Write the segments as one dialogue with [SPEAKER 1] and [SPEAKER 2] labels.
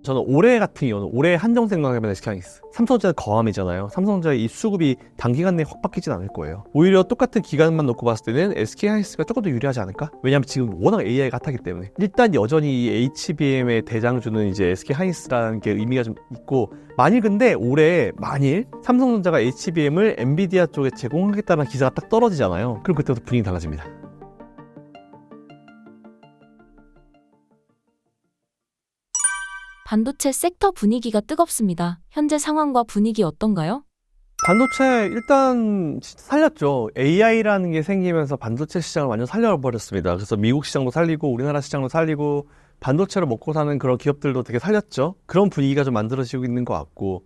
[SPEAKER 1] 저는 올해 같은 경우는 올해 한정 생각하면 SK하이닉스. 삼성전자 거함이잖아요. 삼성전자의 이 수급이 단기간 내에 확 바뀌진 않을 거예요. 오히려 똑같은 기간만 놓고 봤을 때는 SK하이닉스가 조금 더 유리하지 않을까? 왜냐하면 지금 워낙 AI가 핫하기 때문에. 일단 여전히 이 HBM의 대장주는 이제 SK하이닉스라는 게 의미가 좀 있고, 만일 근데 올해 삼성전자가 HBM을 엔비디아 쪽에 제공하겠다는 기사가 딱 떨어지잖아요. 그럼 그때부터 분위기 달라집니다.
[SPEAKER 2] 반도체 섹터 분위기가 뜨겁습니다. 현재 상황과 분위기 어떤가요?
[SPEAKER 1] 반도체 일단 살렸죠. AI라는 게 생기면서 반도체 시장을 완전 살려버렸습니다. 그래서 미국 시장도 살리고 우리나라 시장도 살리고 반도체로 먹고 사는 그런 기업들도 되게 살렸죠. 그런 분위기가 좀 만들어지고 있는 것 같고.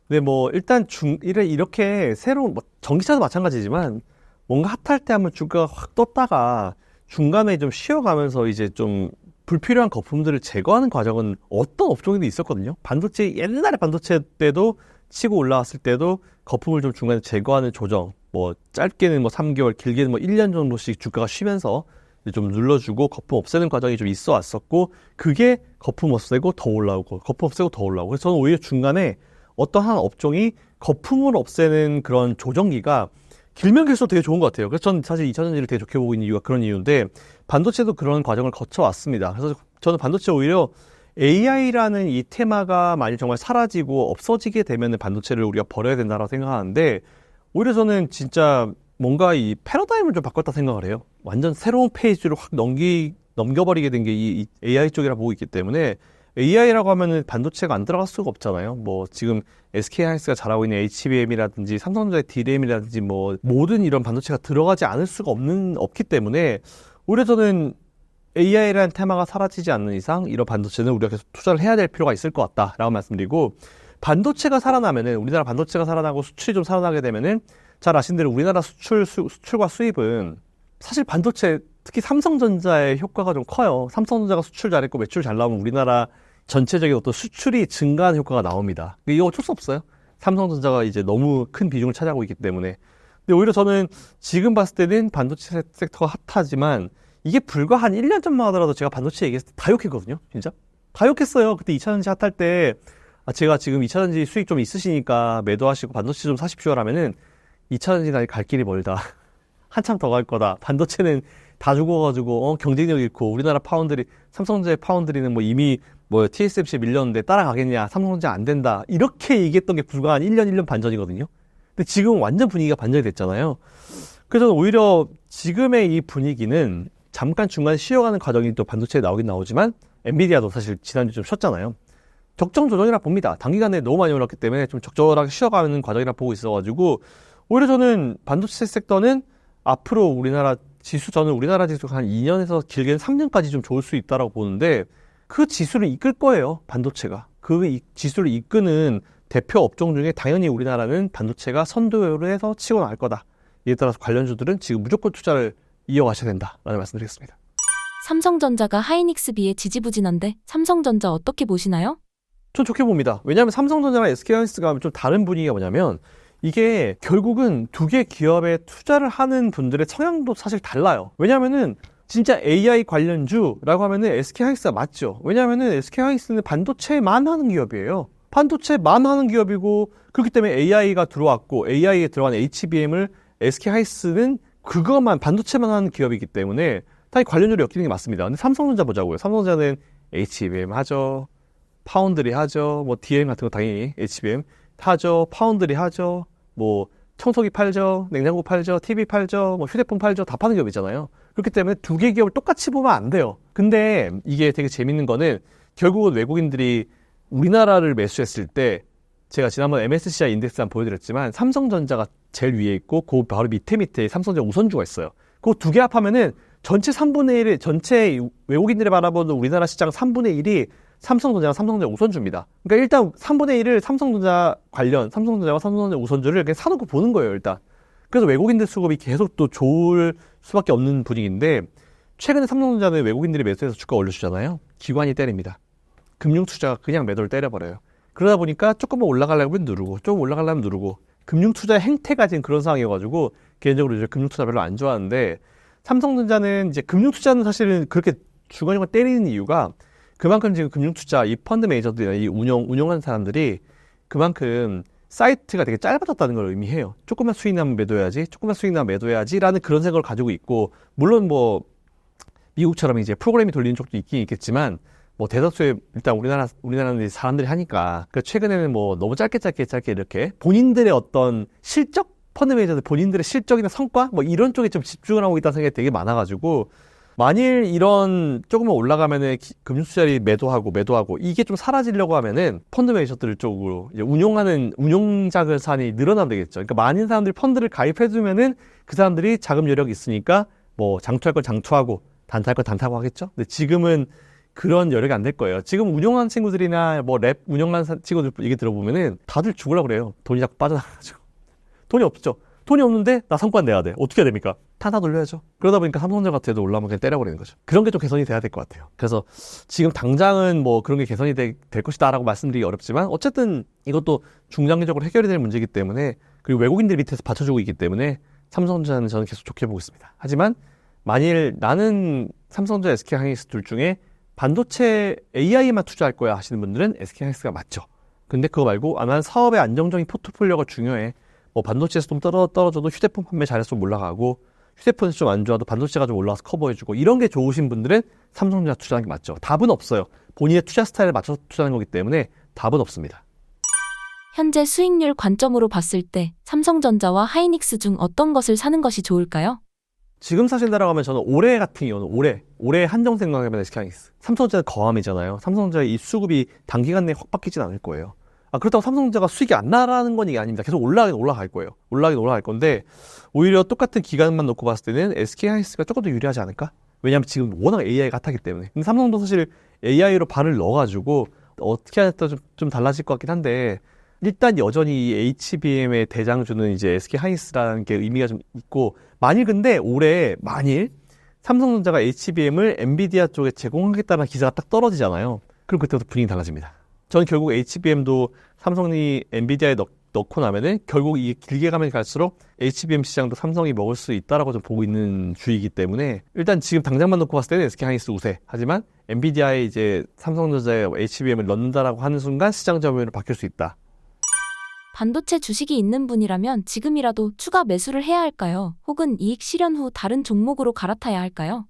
[SPEAKER 1] 근데 뭐 일단 이렇게 새로운 전기차도 마찬가지지만 뭔가 핫할 때 하면 주가가 확 떴다가 중간에 좀 쉬어가면서 이제 좀 불필요한 거품들을 제거하는 과정은 어떤 업종에도 있었거든요. 옛날에 반도체 때도 치고 올라왔을 때도 거품을 좀 중간에 제거하는 조정, 뭐 짧게는 뭐 3개월, 길게는 뭐 1년 정도씩 주가가 쉬면서 좀 눌러주고 거품 없애는 과정이 좀 있어 왔었고, 그게 거품 없애고 더 올라오고 거품 없애고 더 올라오고. 그래서 저는 오히려 중간에 어떠한 업종이 거품을 없애는 그런 조정기가 길면 길수록 되게 좋은 것 같아요. 그래서 저는 사실 2차전지를 되게 좋게 보고 있는 이유가 그런 이유인데, 반도체도 그런 과정을 거쳐왔습니다. 그래서 저는 반도체 오히려 AI라는 이 테마가 만약 정말 사라지고 없어지게 되면 반도체를 우리가 버려야 된다고 생각하는데, 오히려 저는 진짜 뭔가 이 패러다임을 좀 바꿨다 생각을 해요. 완전 새로운 페이지로 확 넘겨버리게 된 게 이 AI 쪽이라 보고 있기 때문에, AI라고 하면은 반도체가 안 들어갈 수가 없잖아요. 뭐 지금 SK하이닉스가 잘하고 있는 HBM이라든지 삼성전자의 DRAM이라든지 뭐 모든 이런 반도체가 들어가지 않을 수가 없기 때문에, 오히려 저는 AI라는 테마가 사라지지 않는 이상 이런 반도체는 우리가 계속 투자를 해야 될 필요가 있을 것 같다라고 말씀드리고, 반도체가 살아나면은, 우리나라 반도체가 살아나고 수출이 좀 살아나게 되면은, 잘 아신 대로 우리나라 수출과 수입은 사실 반도체, 특히 삼성전자의 효과가 좀 커요. 삼성전자가 수출 잘했고 매출 잘 나오면 우리나라 전체적인 어떤 수출이 증가하는 효과가 나옵니다. 이거 어쩔 수 없어요. 삼성전자가 이제 너무 큰 비중을 차지하고 있기 때문에. 근데 오히려 저는 지금 봤을 때는 반도체 섹터가 핫하지만, 이게 불과 한 1년 전만 하더라도 제가 반도체 얘기했을 때 다 욕했거든요. 진짜? 다 욕했어요. 그때 2차전지 핫할 때, 제가 지금 2차전지 수익 좀 있으시니까 매도하시고 반도체 좀 사십시오라면은, 2차전지는 갈 길이 멀다. 한참 더 갈 거다. 반도체는 다 죽어가지고 경쟁력 잃고, 우리나라 파운드리, 삼성전자의 파운드리는 뭐 이미 TSMC에 밀렸는데 따라가겠냐, 삼성전자 안 된다, 이렇게 얘기했던 게 불과 한 1년 반 전이거든요. 근데 지금 완전 분위기가 반전이 됐잖아요. 그래서 오히려 지금의 이 분위기는 잠깐 중간에 쉬어가는 과정이 또 반도체에 나오긴 나오지만, 엔비디아도 사실 지난주에 좀 쉬었잖아요. 적정 조정이라 봅니다. 단기간에 너무 많이 올랐기 때문에 좀 적절하게 쉬어가는 과정이라 보고 있어가지고, 오히려 저는 반도체 sek터는 앞으로 저는 우리나라 지수가 한 2년에서 길게는 3년까지 좀 좋을 수 있다고 보는데, 그 지수를 이끌 거예요, 반도체가. 그 지수를 이끄는 대표 업종 중에 당연히 우리나라는 반도체가 선도를 해서 치고 나갈 거다. 이에 따라서 관련주들은 지금 무조건 투자를 이어가셔야 된다라는 말씀드리겠습니다.
[SPEAKER 2] 삼성전자가 하이닉스 비해 지지부진한데 삼성전자 어떻게 보시나요?
[SPEAKER 1] 전 좋게 봅니다. 왜냐하면 삼성전자랑 SK하이닉스가 좀 다른 분위기가 뭐냐면, 이게 결국은 두 개 기업에 투자를 하는 분들의 성향도 사실 달라요. 왜냐하면은 진짜 AI 관련주라고 하면은 SK하이닉스가 맞죠. 왜냐하면은 SK하이닉스는 반도체만 하는 기업이에요. 반도체만 하는 기업이고, 그렇기 때문에 AI가 들어왔고, AI에 들어간 HBM을 SK하이닉스는 그것만, 반도체만 하는 기업이기 때문에 당연히 관련주를 엮이는 게 맞습니다. 근데 삼성전자 보자고요. 삼성전자는 HBM 하죠, 파운드리 하죠, 뭐 DM 같은 거 당연히 HBM 하죠, 파운드리 하죠, 뭐 청소기 팔죠, 냉장고 팔죠, TV 팔죠, 뭐 휴대폰 팔죠, 다 파는 기업이잖아요. 그렇기 때문에 두 개 기업을 똑같이 보면 안 돼요. 근데 이게 되게 재밌는 거는, 결국은 외국인들이 우리나라를 매수했을 때, 제가 지난번 MSCI 인덱스 한번 보여드렸지만 삼성전자가 제일 위에 있고 그 바로 밑에 삼성전자 우선주가 있어요. 그 두 개 합하면은 전체 3분의 1, 전체 외국인들이 바라보는 우리나라 시장 3분의 1이 삼성전자 우선주입니다. 그러니까 일단 3분의 1을 삼성전자와 삼성전자 우선주를 그냥 사놓고 보는 거예요, 일단. 그래서 외국인들 수급이 계속 또 좋을 수밖에 없는 분위기인데, 최근에 삼성전자는 외국인들이 매수해서 주가 올려주잖아요. 기관이 때립니다. 금융투자가 그냥 매도를 때려버려요. 그러다 보니까 조금만 올라가려면 누르고, 금융투자의 행태가 지금 그런 상황이어가지고, 개인적으로 이제 금융투자 별로 안 좋아하는데, 삼성전자는 이제 금융투자는 사실은 그렇게 주거니가 때리는 이유가, 그만큼 지금 금융투자, 이 펀드 매니저들이나 이 운용하는 사람들이 그만큼 사이트가 되게 짧아졌다는 걸 의미해요. 조금만 수익 나면 매도해야지, 조금만 수익 나면 매도해야지라는 그런 생각을 가지고 있고, 물론 뭐 미국처럼 이제 프로그램이 돌리는 쪽도 있긴 있겠지만, 뭐 대다수의 일단 우리나라는 사람들이 하니까, 그 최근에는 뭐 너무 짧게 이렇게 본인들의 어떤 실적, 펀드 매니저들 본인들의 실적이나 성과 뭐 이런 쪽에 좀 집중을 하고 있다는 생각이 되게 많아가지고, 만일 이런 조금만 올라가면은 금융투자를 매도하고 이게 좀 사라지려고 하면은 펀드 매니저들 쪽으로 이제 운용하는 운용 자금산이 늘어나면 되겠죠. 그러니까 많은 사람들이 펀드를 가입해두면은 그 사람들이 자금 여력이 있으니까 뭐 장투할 건 장투하고 단타할 건 단타하고 하겠죠. 근데 지금은 그런 여력이 안 될 거예요. 지금 운용하는 친구들이나 뭐 랩 운용하는 친구들 얘기 들어보면은 다들 죽으려고 그래요. 돈이 자꾸 빠져나가가지고. 돈이 없죠. 돈이 없는데 나 성과 내야 돼. 어떻게 해야 됩니까? 탄다 돌려야죠. 그러다 보니까 삼성전자 같은 데도 올라오면 그냥 때려버리는 거죠. 그런 게 좀 개선이 돼야 될 것 같아요. 그래서 지금 당장은 뭐 그런 게 개선이 될 것이다 라고 말씀드리기 어렵지만 어쨌든 이것도 중장기적으로 해결이 될 문제이기 때문에, 그리고 외국인들 밑에서 받쳐주고 있기 때문에 삼성전자는 저는 계속 좋게 보고 있습니다. 하지만 만일 나는 삼성전자, SK하이닉스 둘 중에 반도체 AI에만 투자할 거야 하시는 분들은 SK하이닉스가 맞죠. 근데 그거 말고 난 사업의 안정적인 포트폴리오가 중요해. 뭐 반도체에서 좀 떨어져도 휴대폰 판매 잘해서 좀 올라가고, 휴대폰에서 좀 안 좋아도 반도체가 좀 올라와서 커버해주고, 이런 게 좋으신 분들은 삼성전자 투자하는 게 맞죠. 답은 없어요. 본인의 투자 스타일에 맞춰서 투자하는 거기 때문에 답은 없습니다.
[SPEAKER 2] 현재 수익률 관점으로 봤을 때 삼성전자와 하이닉스 중 어떤 것을 사는 것이 좋을까요?
[SPEAKER 1] 지금 사신다라고 하면 저는 올해 같은 경우는 올해 한정 생각하면 SK하이닉스. 삼성전자는 거함이잖아요. 삼성전자의 이 수급이 단기간 내에 확 바뀌진 않을 거예요. 그렇다고 삼성전자가 수익이 안 나라는 건 이게 아닙니다. 계속 올라가긴 올라갈 거예요. 올라가긴 올라갈 건데, 오히려 똑같은 기간만 놓고 봤을 때는 SK하이닉스가 조금 더 유리하지 않을까? 왜냐하면 지금 워낙 AI가 핫하기 때문에. 근데 삼성도 사실 AI로 발을 넣어가지고 어떻게 하냐에 따라 좀 달라질 것 같긴 한데, 일단 여전히 이 HBM의 대장주는 이제 SK하이닉스라는 게 의미가 좀 있고, 만일 삼성전자가 HBM을 엔비디아 쪽에 제공하겠다는 기사가 딱 떨어지잖아요. 그럼 그때부터 분위기 달라집니다. 저는 결국 HBM도 삼성이 엔비디아에 넣고 나면은 결국 이게 길게 가면 갈수록 HBM 시장도 삼성이 먹을 수 있다라고 좀 보고 있는 주의이기 때문에, 일단 지금 당장만 놓고 봤을 때는 SK하이닉스 우세. 하지만 엔비디아에 이제 삼성전자에 HBM을 넣는다라고 하는 순간 시장 점유율이 바뀔 수 있다.
[SPEAKER 2] 반도체 주식이 있는 분이라면 지금이라도 추가 매수를 해야 할까요? 혹은 이익 실현 후 다른 종목으로 갈아타야 할까요?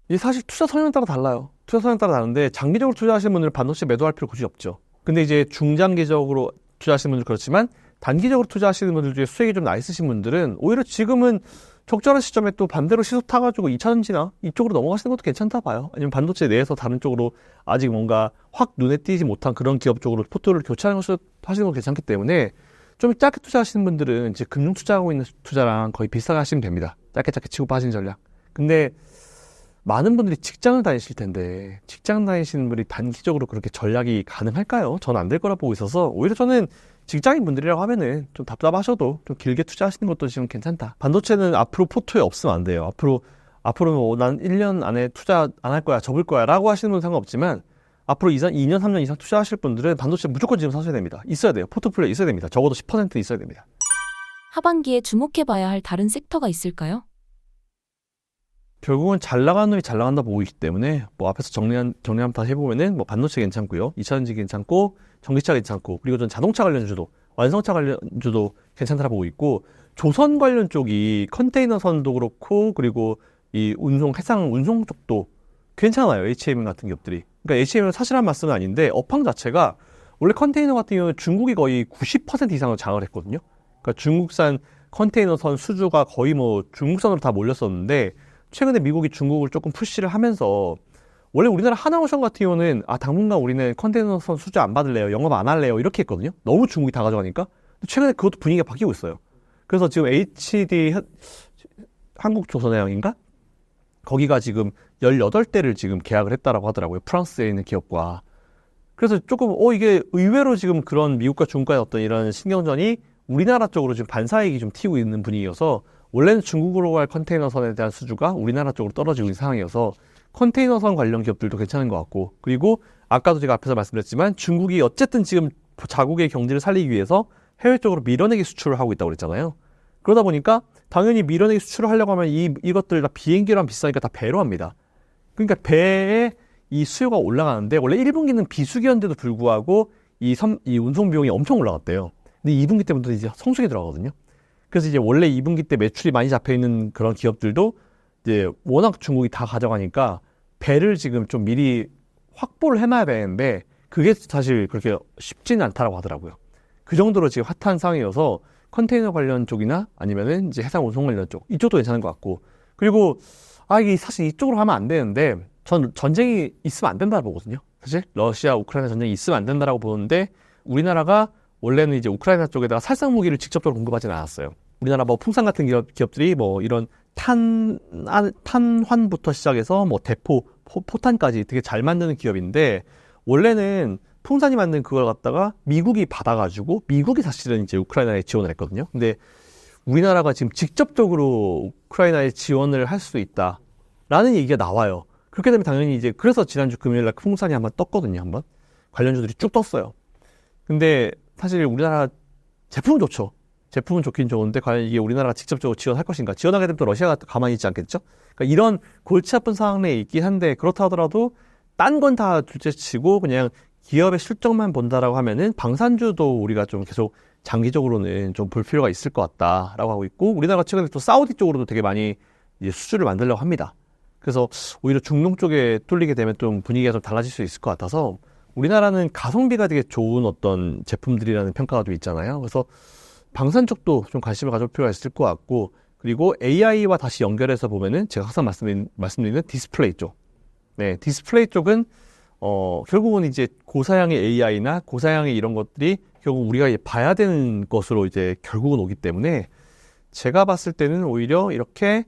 [SPEAKER 1] 이게 사실 투자 성향에 따라 달라요. 투자 성향에 따라 다른데, 장기적으로 투자하시는 분들은 반도체 매도할 필요 굳이 없죠. 근데 이제 중장기적으로 투자하시는 분들 그렇지만, 단기적으로 투자하시는 분들 중에 수익이 좀 나 있으신 분들은 오히려 지금은 적절한 시점에 또 반대로 시속 타가지고 2차전지나 이쪽으로 넘어가시는 것도 괜찮다 봐요. 아니면 반도체 내에서 다른 쪽으로 아직 뭔가 확 눈에 띄지 못한 그런 기업 쪽으로 포트를 교체하는 것을 하시는 것도 괜찮기 때문에, 좀 짧게 투자하시는 분들은 이제 금융 투자하고 있는 투자랑 거의 비슷하게 하시면 됩니다. 짧게 치고 빠진 전략. 근데 많은 분들이 직장을 다니실 텐데, 직장 다니시는 분이 단기적으로 그렇게 전략이 가능할까요? 저는 안 될 거라 보고 있어서, 오히려 저는 직장인 분들이라고 하면은 좀 답답하셔도 좀 길게 투자하시는 것도 지금 괜찮다. 반도체는 앞으로 포트에 없으면 안 돼요. 앞으로 뭐 난 1년 안에 투자 안 할 거야, 접을 거야 라고 하시는 분은 상관없지만, 앞으로 2년, 3년 이상 투자하실 분들은 반도체 무조건 지금 사셔야 됩니다. 있어야 돼요. 포트폴리오에 있어야 됩니다. 적어도 10% 있어야 됩니다.
[SPEAKER 2] 하반기에 주목해봐야 할 다른 섹터가 있을까요?
[SPEAKER 1] 결국은 잘 나가는 놈이 잘 나간다 보고 있기 때문에, 뭐 앞에서 정리 한번 다 해보면은 뭐 반도체 괜찮고요, 2차전지 괜찮고, 전기차 괜찮고, 그리고 전 자동차 관련주도, 완성차 관련주도 괜찮다고 보고 있고, 조선 관련 쪽이 컨테이너선도 그렇고, 그리고 이 해상 운송 쪽도 괜찮아요. HM 같은 기업들이. 그러니까 HM은 사실한 말씀은 아닌데, 업황 자체가 원래 컨테이너 같은 경우는 중국이 거의 90% 이상을 장악을 했거든요. 그러니까 중국산 컨테이너선 수주가 거의 뭐 중국산으로 다 몰렸었는데, 최근에 미국이 중국을 조금 푸시를 하면서, 원래 우리나라 하나오션 같은 경우는 당분간 우리는 컨테이너선 수주 안 받을래요, 영업 안 할래요 이렇게 했거든요. 너무 중국이 다 가져가니까. 최근에 그것도 분위기가 바뀌고 있어요. 그래서 지금 HD 한국조선해양인가? 거기가 지금 18대를 지금 계약을 했다라고 하더라고요. 프랑스에 있는 기업과. 그래서 조금 이게 의외로 지금 그런 미국과 중국과의 어떤 이런 신경전이 우리나라 쪽으로 지금 반사이익이 좀 튀고 있는 분위기여서, 원래는 중국으로 갈 컨테이너선에 대한 수주가 우리나라 쪽으로 떨어지고 있는 상황이어서 컨테이너선 관련 기업들도 괜찮은 것 같고, 그리고 아까도 제가 앞에서 말씀드렸지만 중국이 어쨌든 지금 자국의 경제를 살리기 위해서 해외 쪽으로 밀어내기 수출을 하고 있다고 그랬잖아요. 그러다 보니까 당연히 밀어내기 수출을 하려고 하면 이것들 다 비행기랑 비싸니까 다 배로 합니다. 그러니까 배에 이 수요가 올라가는데 원래 1분기는 비수기였는데도 불구하고 이 운송 비용이 엄청 올라갔대요. 근데 2분기 때부터 이제 성수기 들어가거든요. 그래서 이제 원래 2분기 때 매출이 많이 잡혀 있는 그런 기업들도 이제 워낙 중국이 다 가져가니까 배를 지금 좀 미리 확보를 해놔야 되는데 그게 사실 그렇게 쉽지는 않다라고 하더라고요. 그 정도로 지금 핫한 상황이어서 컨테이너 관련 쪽이나 아니면은 이제 해상 운송 관련 쪽 이쪽도 괜찮은 것 같고 그리고 이게 사실 이쪽으로 하면 안 되는데 전 전쟁이 있으면 안 된다고 보거든요. 사실 러시아 우크라이나 전쟁이 있으면 안 된다라고 보는데 우리나라가 원래는 이제 우크라이나 쪽에다가 살상 무기를 직접적으로 공급하지는 않았어요. 우리나라 뭐 풍산 같은 기업들이 뭐 이런 탄환부터 시작해서 뭐 대포, 포탄까지 되게 잘 만드는 기업인데 원래는 풍산이 만든 그걸 갖다가 미국이 받아가지고 미국이 사실은 이제 우크라이나에 지원을 했거든요. 근데 우리나라가 지금 직접적으로 우크라이나에 지원을 할 수 있다라는 얘기가 나와요. 그렇게 되면 당연히 이제 그래서 지난주 금요일날 풍산이 한번 떴거든요. 한번 관련주들이 쭉 떴어요. 근데 사실 우리나라 제품은 좋죠. 제품은 좋긴 좋은데 과연 이게 우리나라가 직접적으로 지원할 것인가? 지원하게 되면 또 러시아가 가만히 있지 않겠죠? 그러니까 이런 골치 아픈 상황에 있긴 한데 그렇다 하더라도 딴 건 다 둘째치고 그냥 기업의 실적만 본다라고 하면은 방산주도 우리가 좀 계속 장기적으로는 좀 볼 필요가 있을 것 같다라고 하고 있고 우리나라가 최근에 또 사우디 쪽으로도 되게 많이 이제 수주를 만들려고 합니다. 그래서 오히려 중동 쪽에 뚫리게 되면 좀 분위기가 좀 달라질 수 있을 것 같아서 우리나라는 가성비가 되게 좋은 어떤 제품들이라는 평가가 좀 있잖아요. 그래서 방산 쪽도 좀 관심을 가질 필요가 있을 것 같고 그리고 AI와 다시 연결해서 보면은 제가 항상 말씀드리는 디스플레이 쪽. 네, 디스플레이 쪽은 결국은 이제 고사양의 AI나 고사양의 이런 것들이 결국 우리가 봐야 되는 것으로 이제 결국은 오기 때문에 제가 봤을 때는 오히려 이렇게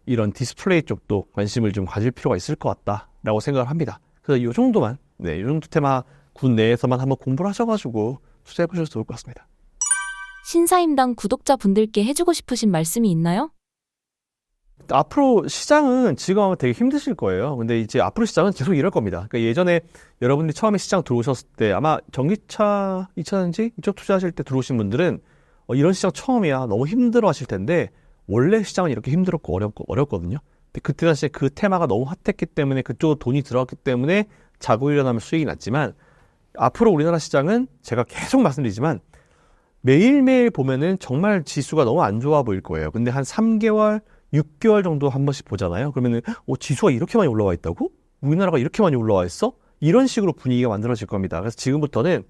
[SPEAKER 1] 이런 디스플레이 쪽도 관심을 좀 가질 필요가 있을 것 같다라고 생각을 합니다. 그래서 이 정도만, 이 정도 테마 군 내에서만 한번 공부를 하셔가지고 투자해 보셔도 좋을 것 같습니다.
[SPEAKER 2] 신사임당 구독자분들께 해주고 싶으신 말씀이 있나요?
[SPEAKER 1] 앞으로 시장은 지금 아마 되게 힘드실 거예요. 근데 이제 앞으로 시장은 계속 이럴 겁니다. 그러니까 예전에 여러분들이 처음에 시장 들어오셨을 때 아마 전기차 2차전지 이쪽 투자하실 때 들어오신 분들은 이런 시장 처음이야. 너무 힘들어 하실 텐데 원래 시장은 이렇게 힘들었고 어렵거든요. 근데 그때 당시에 그 테마가 너무 핫했기 때문에 그쪽으로 돈이 들어갔기 때문에 자고 일어나면 수익이 났지만 앞으로 우리나라 시장은 제가 계속 말씀드리지만 매일매일 보면은 정말 지수가 너무 안 좋아 보일 거예요. 근데 한 3개월, 6개월 정도 한 번씩 보잖아요. 그러면은 지수가 이렇게 많이 올라와 있다고? 우리나라가 이렇게 많이 올라와 있어? 이런 식으로 분위기가 만들어질 겁니다. 그래서 지금부터는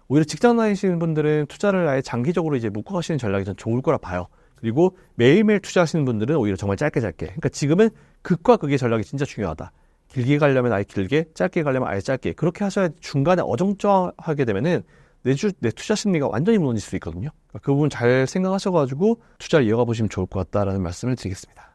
[SPEAKER 1] 오히려 직장 다니시는 분들은 투자를 아예 장기적으로 이제 묶어 가시는 전략이 전 좋을 거라 봐요. 그리고 매일매일 투자하시는 분들은 오히려 정말 짧게. 그러니까 지금은 극과 극의 전략이 진짜 중요하다. 길게 가려면 아예 길게, 짧게 가려면 아예 짧게. 그렇게 하셔야 중간에 어정쩡하게 되면은 내 투자 심리가 완전히 무너질 수 있거든요. 그러니까 그 부분 잘 생각하셔가지고 투자를 이어가 보시면 좋을 것 같다라는 말씀을 드리겠습니다.